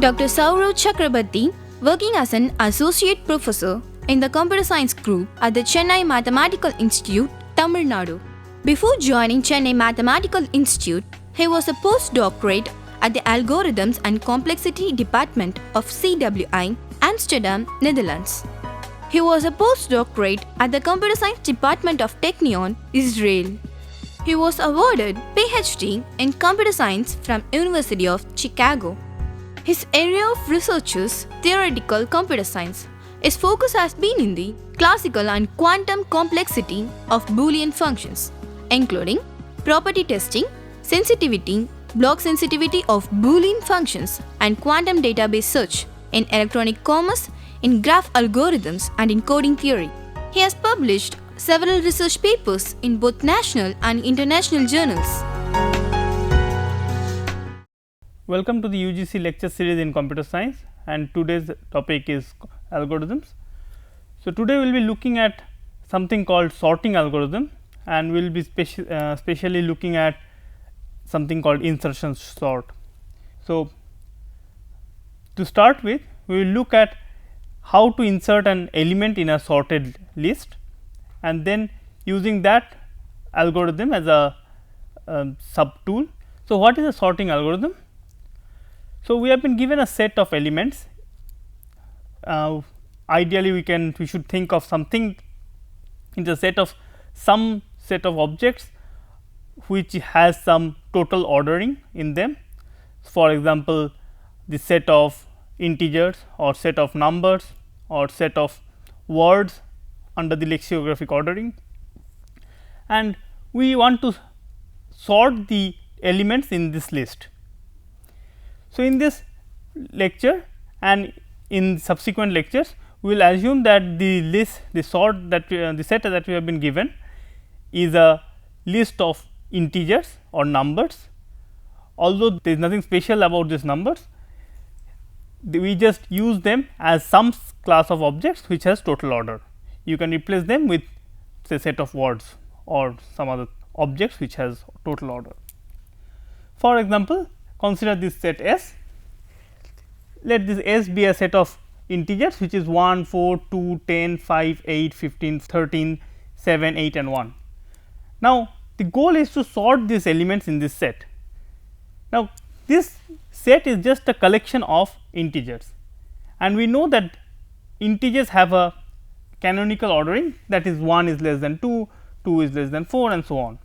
Dr. Saurav Chakrabarty, working as an associate professor in the computer science group at the Chennai Mathematical Institute, Tamil Nadu. Before joining Chennai Mathematical Institute, he was a postdoctorate at the Algorithms and Complexity Department of CWI, Amsterdam, Netherlands. He was a postdoctorate at the Computer Science Department of Technion, Israel. He was awarded PhD in Computer Science from University of Chicago. His area of research is theoretical computer science. His focus has been in the classical and quantum complexity of Boolean functions, including property testing, sensitivity, block sensitivity of Boolean functions, and quantum database search in electronic commerce, in graph algorithms, and in coding theory. He has published several research papers in both national and international journals. Welcome to the UGC lecture series in computer science, and today's topic is algorithms. So, today we will be looking at something called sorting algorithm, and we will be specially looking at something called insertion sort. So, to start with, we will look at how to insert an element in a sorted list, and then using that algorithm as a sub tool. So, what is a sorting algorithm? So, we have been given a set of elements. Ideally, we should think of something in the set of some set of objects which has some total ordering in them. For example, the set of integers or set of numbers or set of words under the lexicographic ordering, and we want to sort the elements in this list. So, in this lecture and in subsequent lectures, we will assume that the set that we have been given is a list of integers or numbers. Although there is nothing special about these numbers, we just use them as some class of objects which has total order. You can replace them with say set of words or some other objects which has total order. For example, consider this set S. Let this S be a set of integers which is 1, 4, 2, 10, 5, 8, 15, 13, 7, 8 and 1. Now, the goal is to sort these elements in this set. Now, this set is just a collection of integers, and we know that integers have a canonical ordering, that is 1 is less than 2, 2 is less than 4 and so on.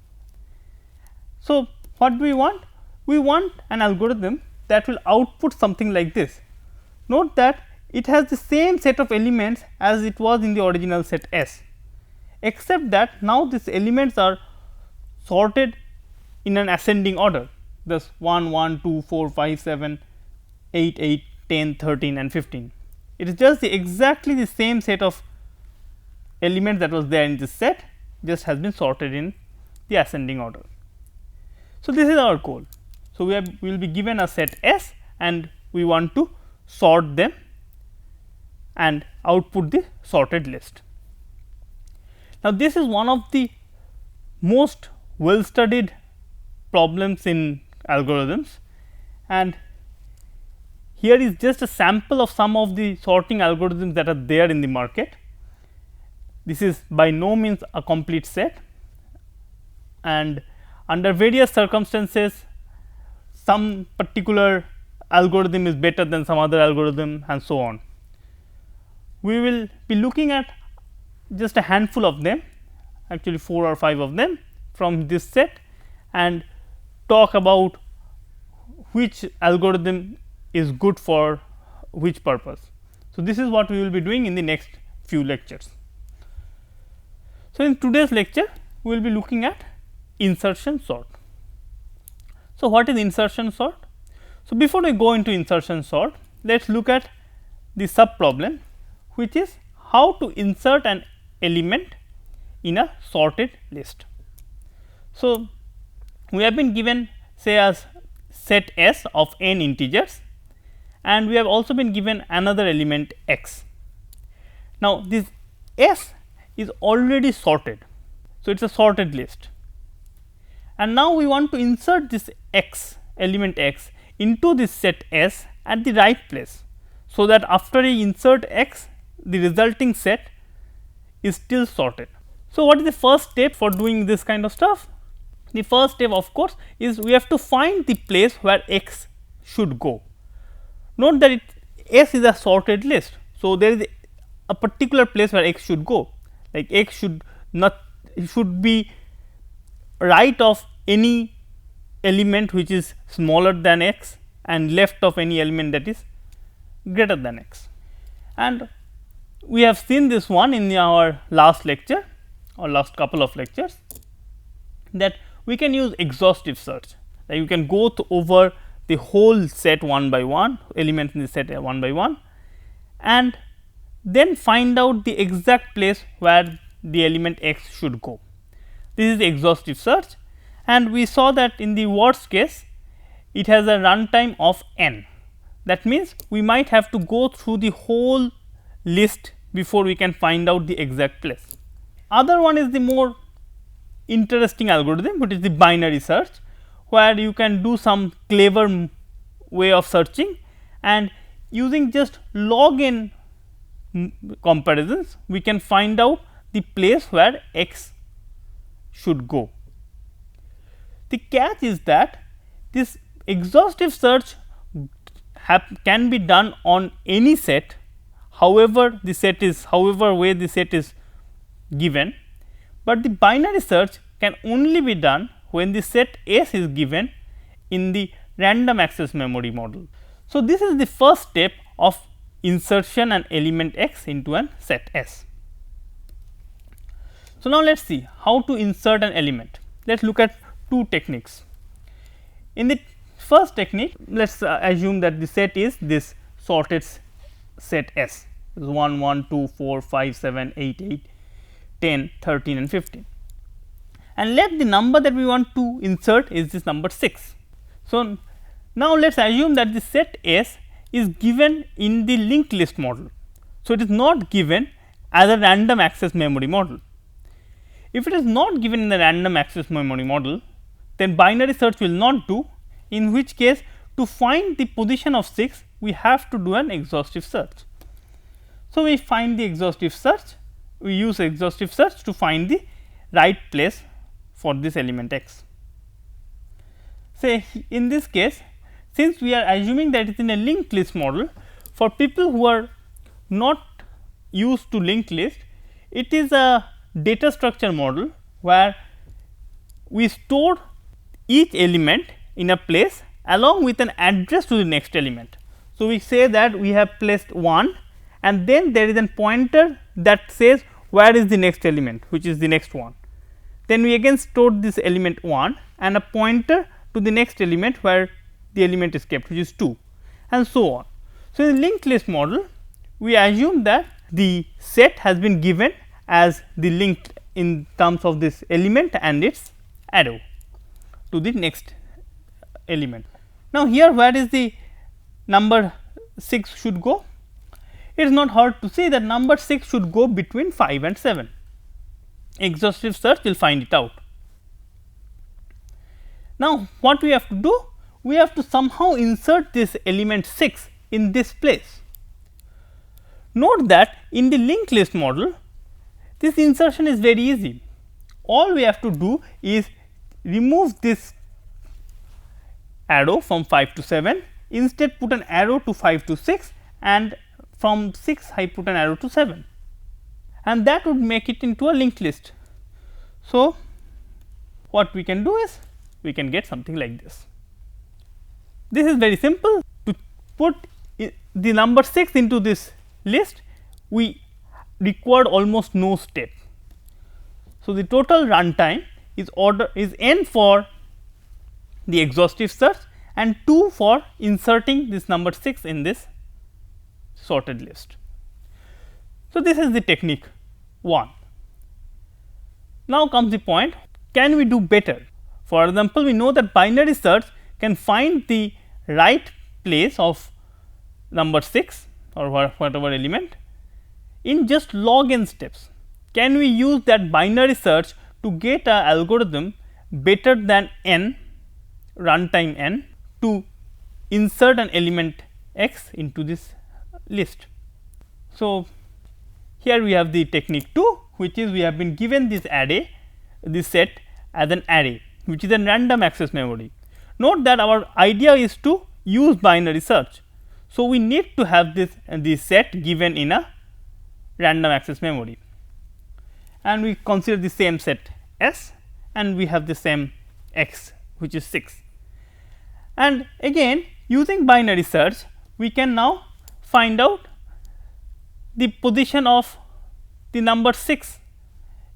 So, what do we want? We want an algorithm that will output something like this. Note that it has the same set of elements as it was in the original set S, except that now these elements are sorted in an ascending order, thus 1, 1, 2, 4, 5, 7, 8, 8, 10, 13 and 15. It is just exactly the same set of elements that was there in this set, just has been sorted in the ascending order. So, this is our goal. So, we will be given a set S and we want to sort them and output the sorted list. Now, this is one of the most well studied problems in algorithms, and here is just a sample of some of the sorting algorithms that are there in the market. This is by no means a complete set, and under various circumstances some particular algorithm is better than some other algorithm and so on. We will be looking at just a handful of them, actually 4 or 5 of them from this set, and talk about which algorithm is good for which purpose. So, this is what we will be doing in the next few lectures. So, in today's lecture we will be looking at insertion sort. So, what is insertion sort? So, before we go into insertion sort, let us look at the sub problem, which is how to insert an element in a sorted list. So, we have been given say as set S of n integers, and we have also been given another element x. Now, this S is already sorted. So, it is a sorted list, and now we want to insert this x element x into this set S at the right place, so that after I insert x, the resulting set is still sorted. So, what is the first step for doing this kind of stuff? The first step of course is we have to find the place where x should go. Note that S is a sorted list. So, there is a particular place where x should go, like x should be right of any element which is smaller than x and left of any element that is greater than x. And we have seen this one in our last lecture or last couple of lectures, that we can use exhaustive search, like you can go over the whole set one by one, elements in the set one by one, and then find out the exact place where the element x should go. This is the exhaustive search, and we saw that in the worst case it has a runtime of n. That means, we might have to go through the whole list before we can find out the exact place. Other one is the more interesting algorithm, which is the binary search, where you can do some clever way of searching, and using just log n comparisons we can find out the place where x should go. The catch is that this exhaustive search can be done on any set, however way the set is given, but the binary search can only be done when the set S is given in the random access memory model. So, this is the first step of insertion an element x into an set S. So, now let us see how to insert an element. Let us look at two techniques. In the first technique, let us assume that the set is this sorted set S, 1 1 2 4 5 7 8 8 10 13 and 15, and let the number that we want to insert is this number 6. So, now let us assume that the set S is given in the linked list model. So, it is not given as a random access memory model. If it is not given in the random access memory model, then binary search will not do, in which case to find the position of 6 we have to do an exhaustive search. So, we find the exhaustive search, we use exhaustive search to find the right place for this element x. Say in this case, since we are assuming that it is in a linked list model, for people who are not used to linked list, it is a data structure model where we store each element in a place along with an address to the next element. So, we say that we have placed 1 and then there is a pointer that says where is the next element, which is the next one. Then we again store this element 1 and a pointer to the next element where the element is kept, which is 2, and so on. So, in the linked list model, we assume that the set has been given as the linked in terms of this element and its arrow to the next element. Now, here where is the number 6 should go? It is not hard to see that number 6 should go between 5 and 7. Exhaustive search will find it out. Now, what we have to do? We have to somehow insert this element 6 in this place. Note that in the linked list model, this insertion is very easy. All we have to do is remove this arrow from 5 to 7, instead put an arrow to 5 to 6, and from 6 I put an arrow to 7, and that would make it into a linked list. So, what we can do is we can get something like this. This is very simple. To put the number 6 into this list, we required almost no step. So, the total runtime is n for the exhaustive search and 2 for inserting this number 6 in this sorted list. So, this is the technique 1. Now, comes the point, can we do better? For example, we know that binary search can find the right place of number 6 or whatever element in just log n steps. Can we use that binary search to get a algorithm better than n, runtime n, to insert an element x into this list. So, here we have the technique 2, which is we have been given this array, this set as an array, which is a random access memory. Note that our idea is to use binary search. So, we need to have this set given in a random access memory, and we consider the same set S, and we have the same x, which is 6. And again, using binary search, we can now find out the position of the number 6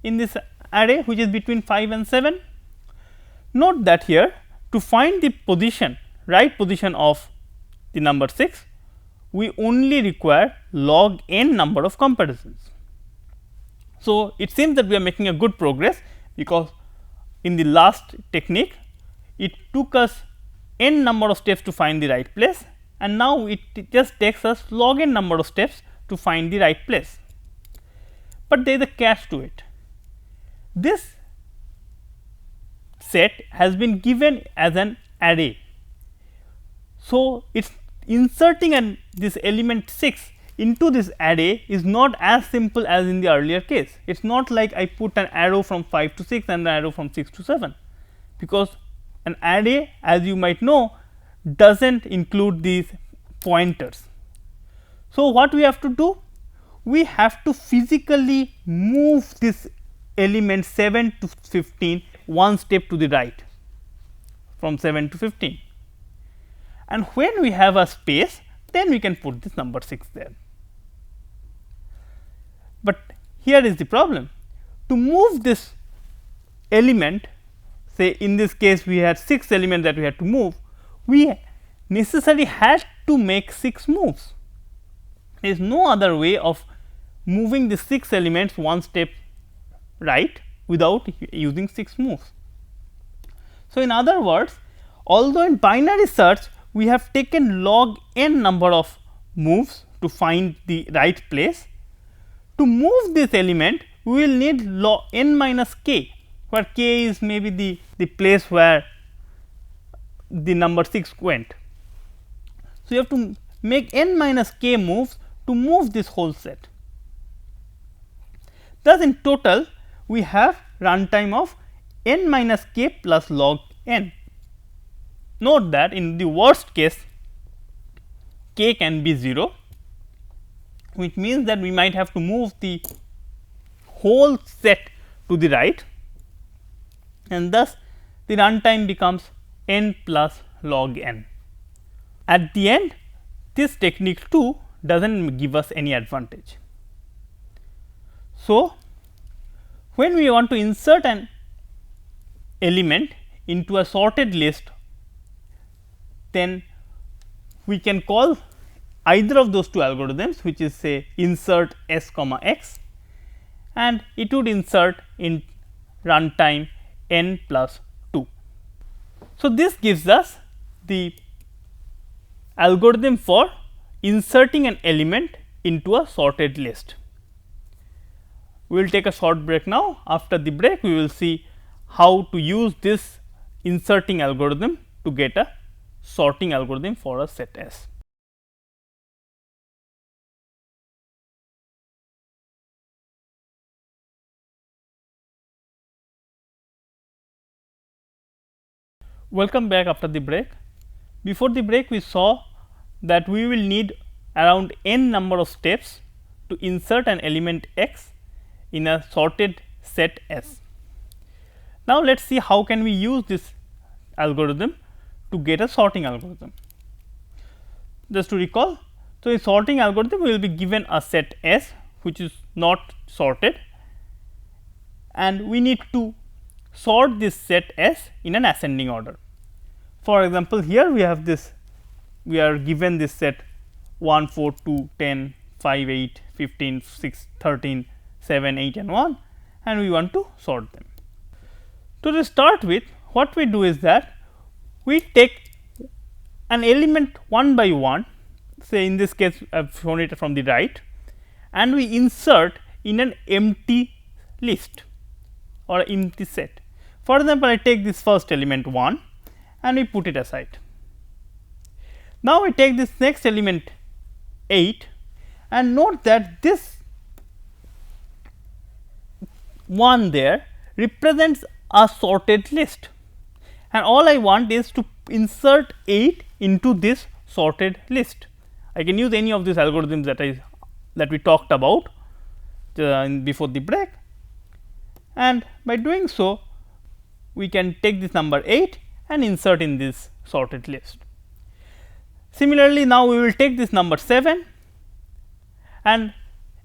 in this array, which is between 5 and 7. Note that here, to find the position, right position of the number 6, we only require log n number of comparisons. So, it seems that we are making a good progress, because in the last technique it took us n number of steps to find the right place, and now it just takes us log n number of steps to find the right place. But there is a catch to it. This set has been given as an array. So, it is inserting this element 6 into this array is not as simple as in the earlier case. It is not like I put an arrow from 5 to 6 and an arrow from 6 to 7, because an array, as you might know, does not include these pointers. So, what we have to do? We have to physically move this element 7 to 15 one step to the right, from 7 to 15, and when we have a space, then we can put this number 6 there. But here is the problem. To move this element, say in this case we had 6 elements that we had to move, we necessarily had to make 6 moves. There is no other way of moving the 6 elements one step right without using 6 moves. So, in other words, although in binary search we have taken log n number of moves to find the right place, to move this element we will need log n minus k, where k is maybe the place where the number 6 went. So, you have to make n minus k moves to move this whole set. Thus, in total we have runtime of n minus k plus log n. Note that in the worst case k can be 0, which means that we might have to move the whole set to the right, and thus the runtime becomes n plus log n. At the end, this technique 2 does not give us any advantage. So, when we want to insert an element into a sorted list, then we can call either of those two algorithms, which is say insert s comma x, and it would insert in runtime n plus 2. So, this gives us the algorithm for inserting an element into a sorted list. We will take a short break now. After the break, we will see how to use this inserting algorithm to get a sorting algorithm for a set S. Welcome back after the break. Before the break, we saw that we will need around n number of steps to insert an element x in a sorted set S. Now, let us see how can we use this algorithm to get a sorting algorithm. Just to recall, so in sorting algorithm we will be given a set S which is not sorted, and we need to sort this set S in an ascending order. For example, here we have this, we are given this set 1, 4, 2, 10, 5, 8, 15, 6, 13, 7, 8 and 1, and we want to sort them. To start with, what we do is that we take an element one by one, say in this case I have shown it from the right, and we insert in an empty list or empty set. For example, I take this first element 1 and we put it aside. Now, I take this next element 8 and note that this 1 there represents a sorted list, and all I want is to insert 8 into this sorted list. I can use any of these algorithms that we talked about before the break, and by doing so we can take this number 8 and insert in this sorted list. Similarly, now we will take this number 7 and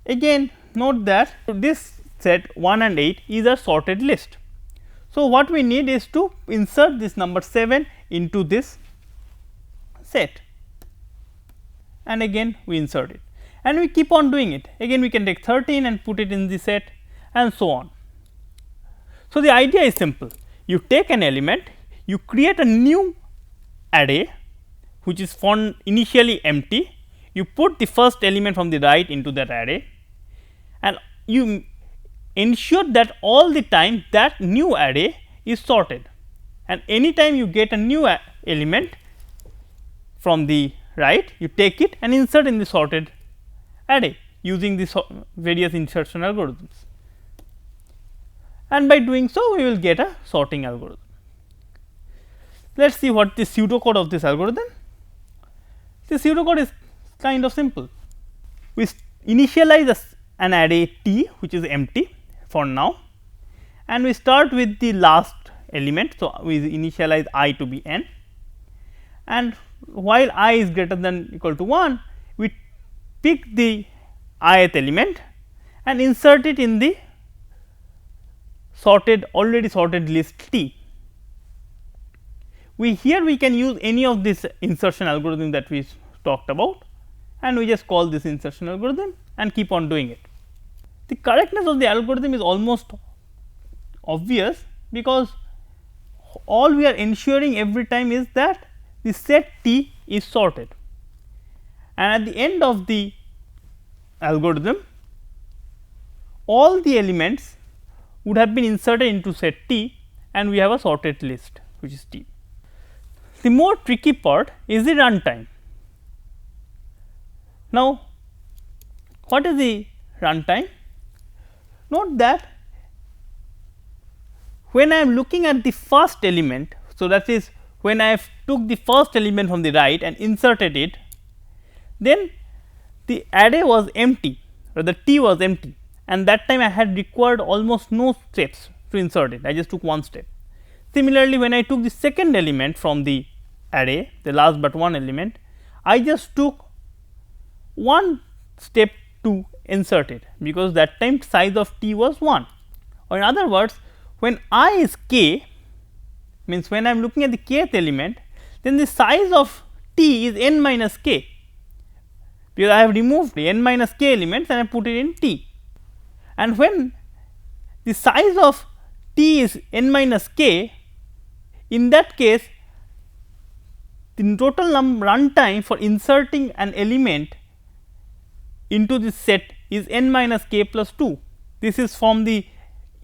again note that this set 1 and 8 is a sorted list. So, what we need is to insert this number 7 into this set, and again we insert it, and we keep on doing it. Again we can take 13 and put it in the set, and so on. So, the idea is simple. You take an element, you create a new array which is found initially empty, you put the first element from the right into that array, and you ensure that all the time that new array is sorted, and anytime you get a new element from the right, you take it and insert in the sorted array using the various insertion algorithms, and by doing so we will get a sorting algorithm. Let us see what the pseudocode of this algorithm. The pseudocode is kind of simple. We initialize an array T which is empty for now, and we start with the last element. So, we initialize I to be n, and while I is greater than equal to 1, we pick the ith element and insert it in the already sorted list T. Here we can use any of this insertion algorithm that we talked about, and we just call this insertion algorithm and keep on doing it. The correctness of the algorithm is almost obvious, because all we are ensuring every time is that the set T is sorted, and at the end of the algorithm all the elements would have been inserted into set T, and we have a sorted list which is T. The more tricky part is the runtime. Now, what is the runtime? Note that when I am looking at the first element, so that is when I have took the first element from the right and inserted it, then the array was empty, or the T was empty, and that time I had required almost no steps to insert it, I just took one step. Similarly, when I took the second element from the array, the last but one element, I just took one step to insert it, because that time size of T was 1, or in other words, when I is k, means when I am looking at the kth element, then the size of T is n minus k, because I have removed the n minus k elements and I put it in T, and when the size of T is n minus k, in that case the total runtime for inserting an element into this set is n minus k plus 2. This is from the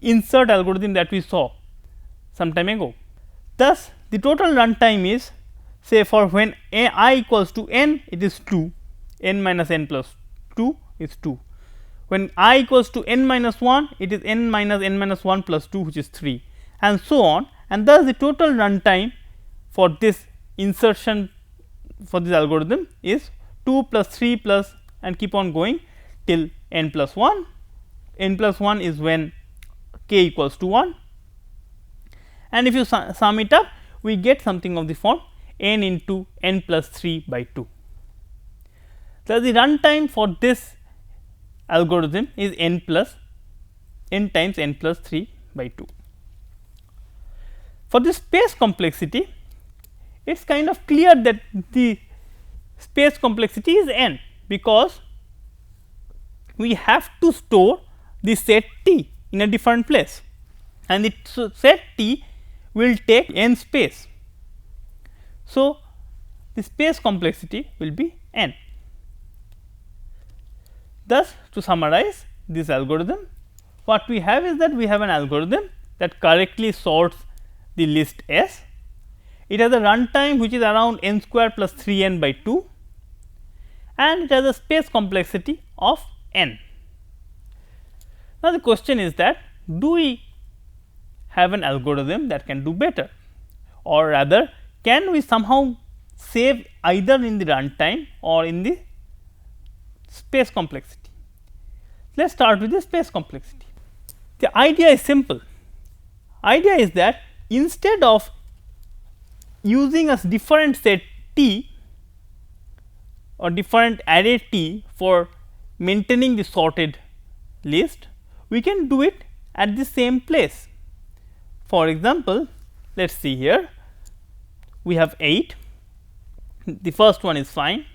insert algorithm that we saw some time ago. Thus, the total runtime is, say, for when I equals to n, it is 2, n minus n plus 2 is 2. When I equals to n minus 1, it is n minus 1 plus 2, which is 3, and so on, and thus the total runtime for this insertion for this algorithm is 2 plus 3 plus and keep on going till n plus 1. N plus 1 is when k equals to 1, and if you sum it up, we get something of the form n into n plus 3 by 2. So, the runtime for this algorithm is n times n plus 3 by 2. For the space complexity, it is kind of clear that the space complexity is n, because we have to store the set T in a different place, and the set T will take n space. So, the space complexity will be n. Thus, to summarize this algorithm, what we have is that we have an algorithm that correctly sorts the list S. it has a runtime which is around n square plus 3 n by 2, and it has a space complexity of n. Now, the question is that do we have an algorithm that can do better, or rather can we somehow save either in the runtime or in the space complexity. Let us start with the space complexity. The idea is simple. Idea is that instead of using a different set T or different array T for maintaining the sorted list, we can do it at the same place. For example, let us see here, we have 8, the first one is fine.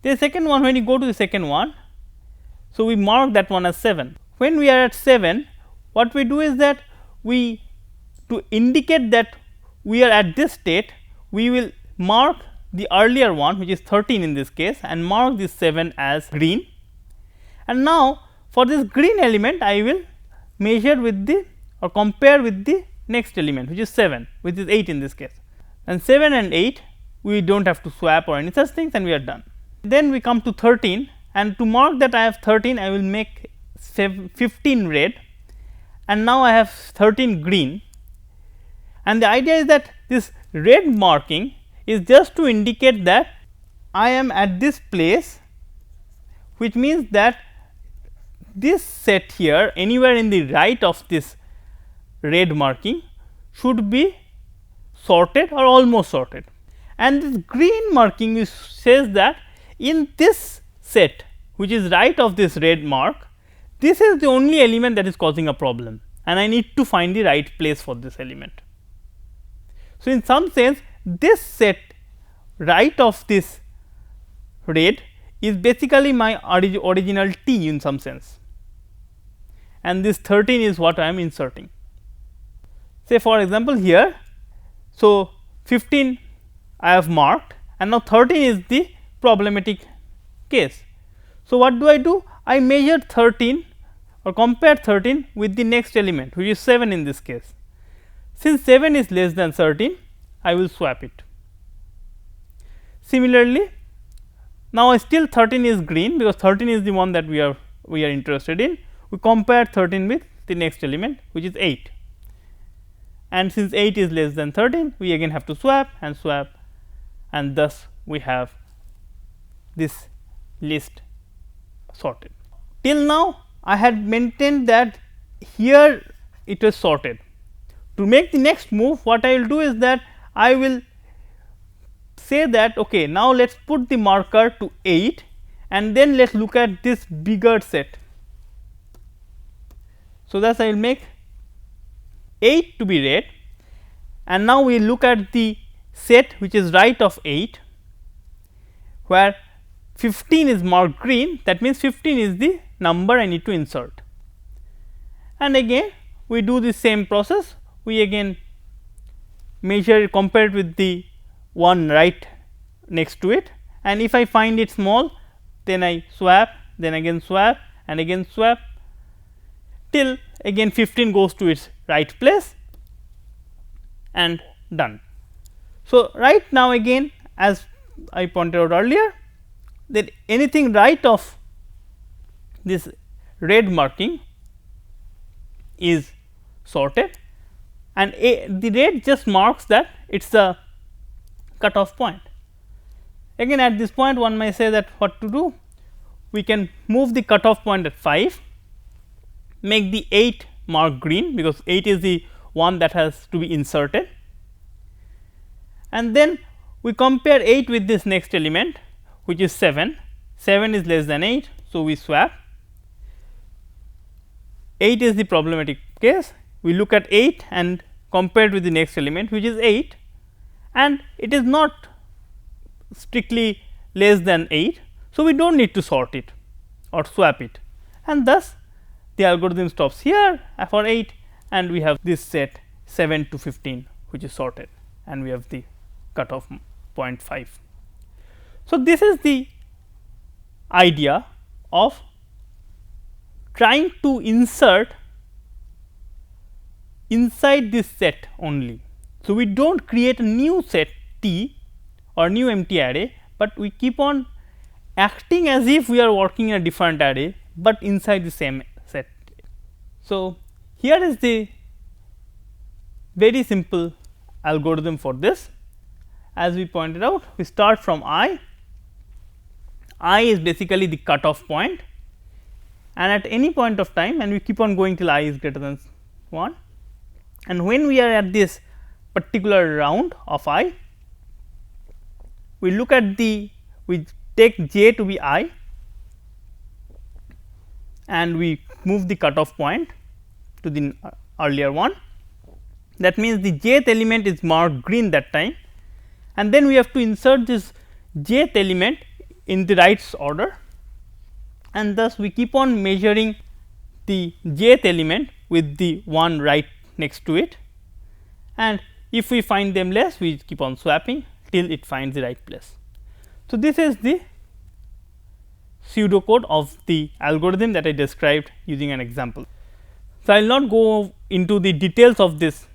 The second one, when you go to the second one, so we mark that one as 7. When we are at 7, what we do is that we, to indicate that we are at this state, we will mark the earlier one, which is 13 in this case, and mark this 7 as green. And now, for this green element, I will measure with the or compare with the next element, which is 7, which is 8 in this case. And 7 and 8, we do not have to swap or any such things, and we are done. Then we come to 13, and to mark that I have 13, I will make 15 red, and now I have 13 green. And the idea is that this red marking is just to indicate that I am at this place, which means that this set here anywhere in the right of this red marking should be sorted or almost sorted, and this green marking says that in this set, which is right of this red mark, this is the only element that is causing a problem, and I need to find the right place for this element. So, in some sense this set right of this red is basically my original T in some sense, and this 13 is what I am inserting. Say for example, here, so 15 I have marked, and now 13 is the problematic case. So, what do? I measure 13 or compare 13 with the next element, which is 7 in this case. Since 7 is less than 13, I will swap it. Similarly, now still 13 is green, because 13 is the one that we are interested in. We compare 13 with the next element, which is 8, and since 8 is less than 13, we again have to swap, and thus we have this list sorted. Till now I had maintained that here it was sorted. To make the next move, what I will do is that I will say that okay, now let us put the marker to 8, and then let us look at this bigger set. So, thus I will make 8 to be red, and now we look at the set which is right of 8, where 15 is marked green, that means 15 is the number I need to insert. And again we do the same process, we again measure, compare it with the one right next to it, and if I find it small, then I swap, then again swap, and again swap, till again 15 goes to its right place, and done. So, right now again, as I pointed out earlier, that anything right of this red marking is sorted, and the red just marks that it is a cutoff point. Again at this point one may say that what to do? We can move the cutoff point at 5, make the 8 mark green, because 8 is the one that has to be inserted, and then we compare 8 with this next element, which is 7. 7 is less than 8, so we swap. 8 is the problematic case, we look at 8 and compare it with the next element, which is 8, and it is not strictly less than 8. So, we do not need to sort it or swap it, and thus the algorithm stops here for 8, and we have this set 7 to 15 which is sorted, and we have the cutoff point 5. So, this is the idea of trying to insert inside this set only. So, we do not create a new set T or new empty array, but we keep on acting as if we are working in a different array, but inside the same set. So, here is the very simple algorithm for this. As we pointed out, we start from I is basically the cutoff point, and at any point of time, and we keep on going till I is greater than 1, and when we are at this particular round of I, we look at we take j to be I, and we move the cutoff point to the earlier one. That means, the jth element is marked green that time, and then we have to insert this jth element in the right order, and thus we keep on measuring the jth element with the one right next to it, and if we find them less, we keep on swapping till it finds the right place. So, this is the pseudocode of the algorithm that I described using an example. So, I will not go into the details of this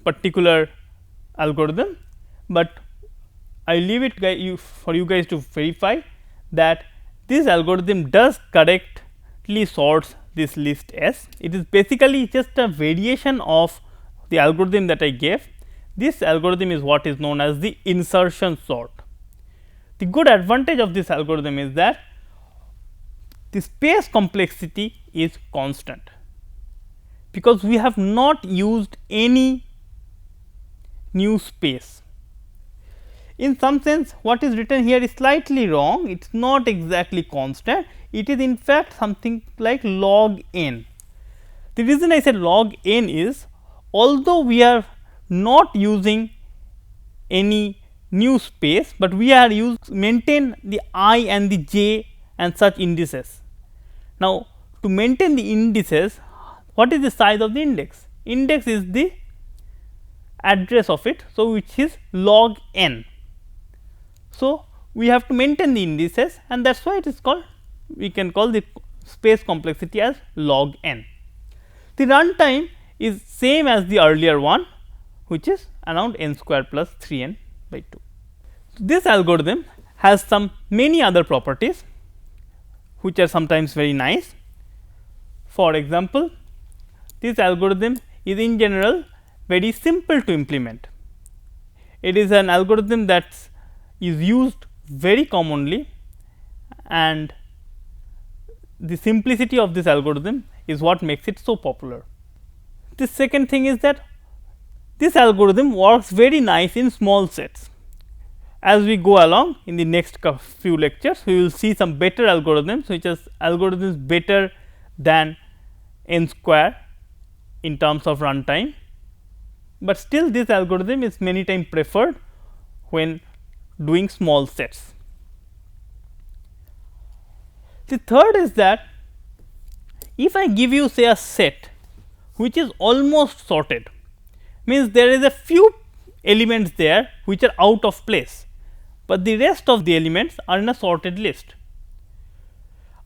particular algorithm, but I leave it for you guys to verify that this algorithm does correctly sorts this list S. It is basically just a variation of the algorithm that I gave. This algorithm is what is known as the insertion sort. The good advantage of this algorithm is that the space complexity is constant, because we have not used any new space. In some sense, what is written here is slightly wrong. It is not exactly constant. It is in fact something like log n. The reason I said log n is, although we are not using any new space, but we are maintain the I and the j and such indices. Now, to maintain the indices, what is the size of the index? Index is the address of it. So, which is log n. So, we have to maintain the indices, and that is why it is called, we can call the space complexity as log n. The runtime is same as the earlier one, which is around n square plus 3 n by 2. So, this algorithm has some many other properties, which are sometimes very nice. For example, this algorithm is in general very simple to implement. It is an algorithm that is used very commonly, and the simplicity of this algorithm is what makes it so popular. The second thing is that this algorithm works very nice in small sets. As we go along in the next few lectures, we will see some better algorithms, which is algorithms better than n square in terms of runtime, but still this algorithm is many times preferred when doing small sets. The third is that if I give you say a set which is almost sorted, means there is a few elements there which are out of place, but the rest of the elements are in a sorted list.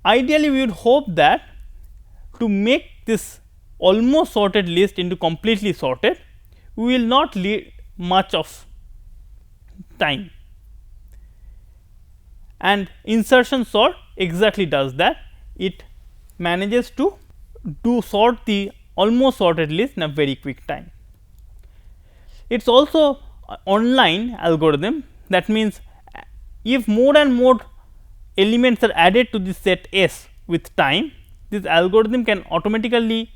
Ideally, we would hope that to make this almost sorted list into completely sorted, we will not need much of time, and insertion sort exactly does that. It manages to sort the almost sorted list in a very quick time. It is also an online algorithm. That means, if more and more elements are added to the set S with time, this algorithm can automatically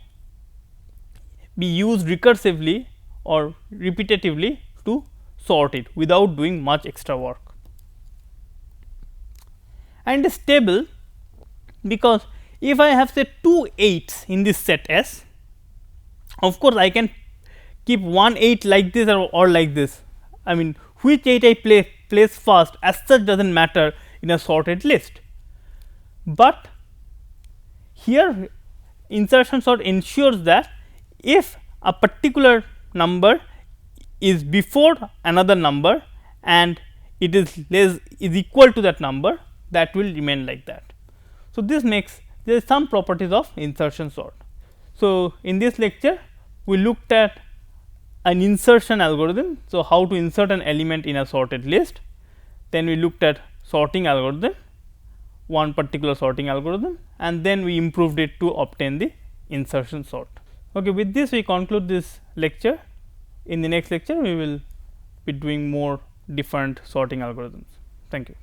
be used recursively or repetitively to sort it without doing much extra work. And it is stable, because if I have say 2 8s in this set S, of course, I can keep 1 8 like this or like this. I mean, which 8 I place first as such does not matter in a sorted list, but here insertion sort ensures that if a particular number is before another number and it is equal to that number, that will remain like that. So, this makes there is some properties of insertion sort. So, in this lecture we looked at an insertion algorithm. So, how to insert an element in a sorted list. Then we looked at sorting algorithm, one particular sorting algorithm, and then we improved it to obtain the insertion sort. Okay, with this we conclude this lecture. In the next lecture we will be doing more different sorting algorithms. Thank you.